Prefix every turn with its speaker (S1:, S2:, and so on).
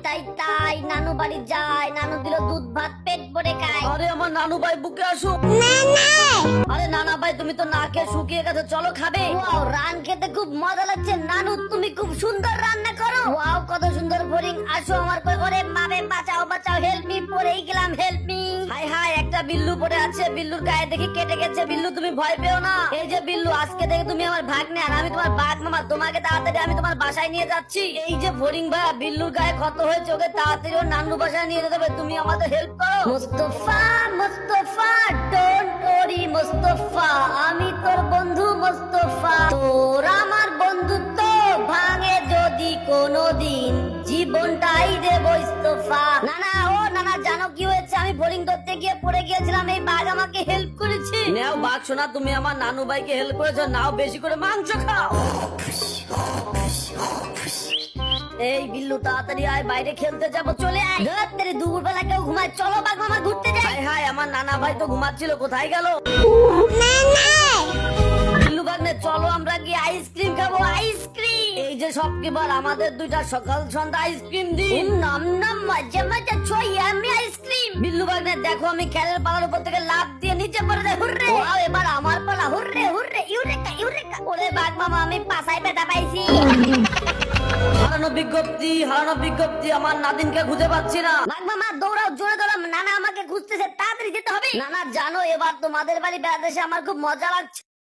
S1: তাই তাই নানু বাড়ি যাই, নানু দিল দুধ ভাত পেট ভরে খাই।
S2: আরে আমার নানু ভাই বুকে আসো। আরে নানা ভাই তুমি তো না খেয়ে শুকিয়ে গেছো, চলো খাবে।
S1: ওয়াও, রান খেতে খুব মজা লাগছে। নানু তুমি খুব সুন্দর রান্না করো। ওয়াও, কত সুন্দর বোরিং। আসো আমার কই। ওরে মাবে বাঁচাও বাঁচাও, হেল্প মি, পড়েই গেলাম, হেল্প মি।
S2: হাই হাই, একটা বিল্লু পড়ে আছে, বিল্লুর গায়ে দেখি কেটে গেছে। বিল্লু তুমি ভয় পেও না। এই যে বিল্লু, আজকে থেকে তুমি আমার ভাগ্নে আর আমি তোমার বাঘ মামা। তোমাকে তাড়াতাড়ি আমি তোমার বাসায় নিয়ে যাচ্ছি। এই যে ফরিং ভাই, বিল্লুর গায়ে ক্ষত হয়েছে, ওকে তাড়াতাড়ি ওর নানু বাসায় নিয়ে যেতে হবে। তুমি আমাদের হেল্প করো।
S1: মুস্তফা মুস্তফা, ডোন্ট ওরি মুস্তফা, আমি তোর বন্ধু মুস্তফা। তোর আমার বন্ধুত্ব ভাঙে যদি কোনোদিন, জীবনটাই দেব ইস্তফা। নানা, ও নানা, জানো কি হয়েছে? আমি বোরিং করতে গিয়ে পড়ে গিয়েছিলাম, এই বাঘ আমাকে হেল্প করেছে।
S2: নেও বাঘ শোনা, তুমি আমার নানু ভাইকে হেল্প করেছো, নাও বেশি করে মাংস খাও।
S1: এই বিল্লু তাড়াতাড়ি আয়, বাইরে খেলতে যাবো, চলে আয়। ধর তেরে, দুপুরবেলা কেউ ঘুমায়, চলো বাঘ মামা ঘুরতে যাই।
S2: হাই হাই, আমার নানা ভাই তো ঘুমাচ্ছিল, কোথায় গেল? বিল্লু ভাগ্নে চলো আমরা গিয়ে আইসক্রিম খাবো, আইসক্রিম। এই যে শপকিপার, আমাদের দুইটা সকাল সন্ধ্যা আইসক্রিম দিন।
S1: নাম নাম মজা মজা ছয়, আমি আইসক্রিম।
S2: বিল্লু ভাগ্নে দেখো, আমি খেলের পালার উপর থেকে লাফ দিয়ে নিচে পড়ে যাই। হুররে!
S1: ওয়াও, এবার আমার পালা। Hurray hurray, eureka eureka. ওরে বাঘ মামা, আমি পাছায় ব্যথা পাইছি।
S2: হারানো বিজ্ঞপ্তি, হারানো বিজ্ঞপ্তি, আমার নাদিনকে খুঁজে পাচ্ছি না।
S1: বাঘ মামা দৌড়াও, জোরে দৌড়াও, নানা আমাকে খুঁজতেছে, তাড়াতাড়ি যেতে হবে। নানা জানো, এবার তোমাদের বাড়ি বেড়াতে এসে আমার খুব মজা লাগছে।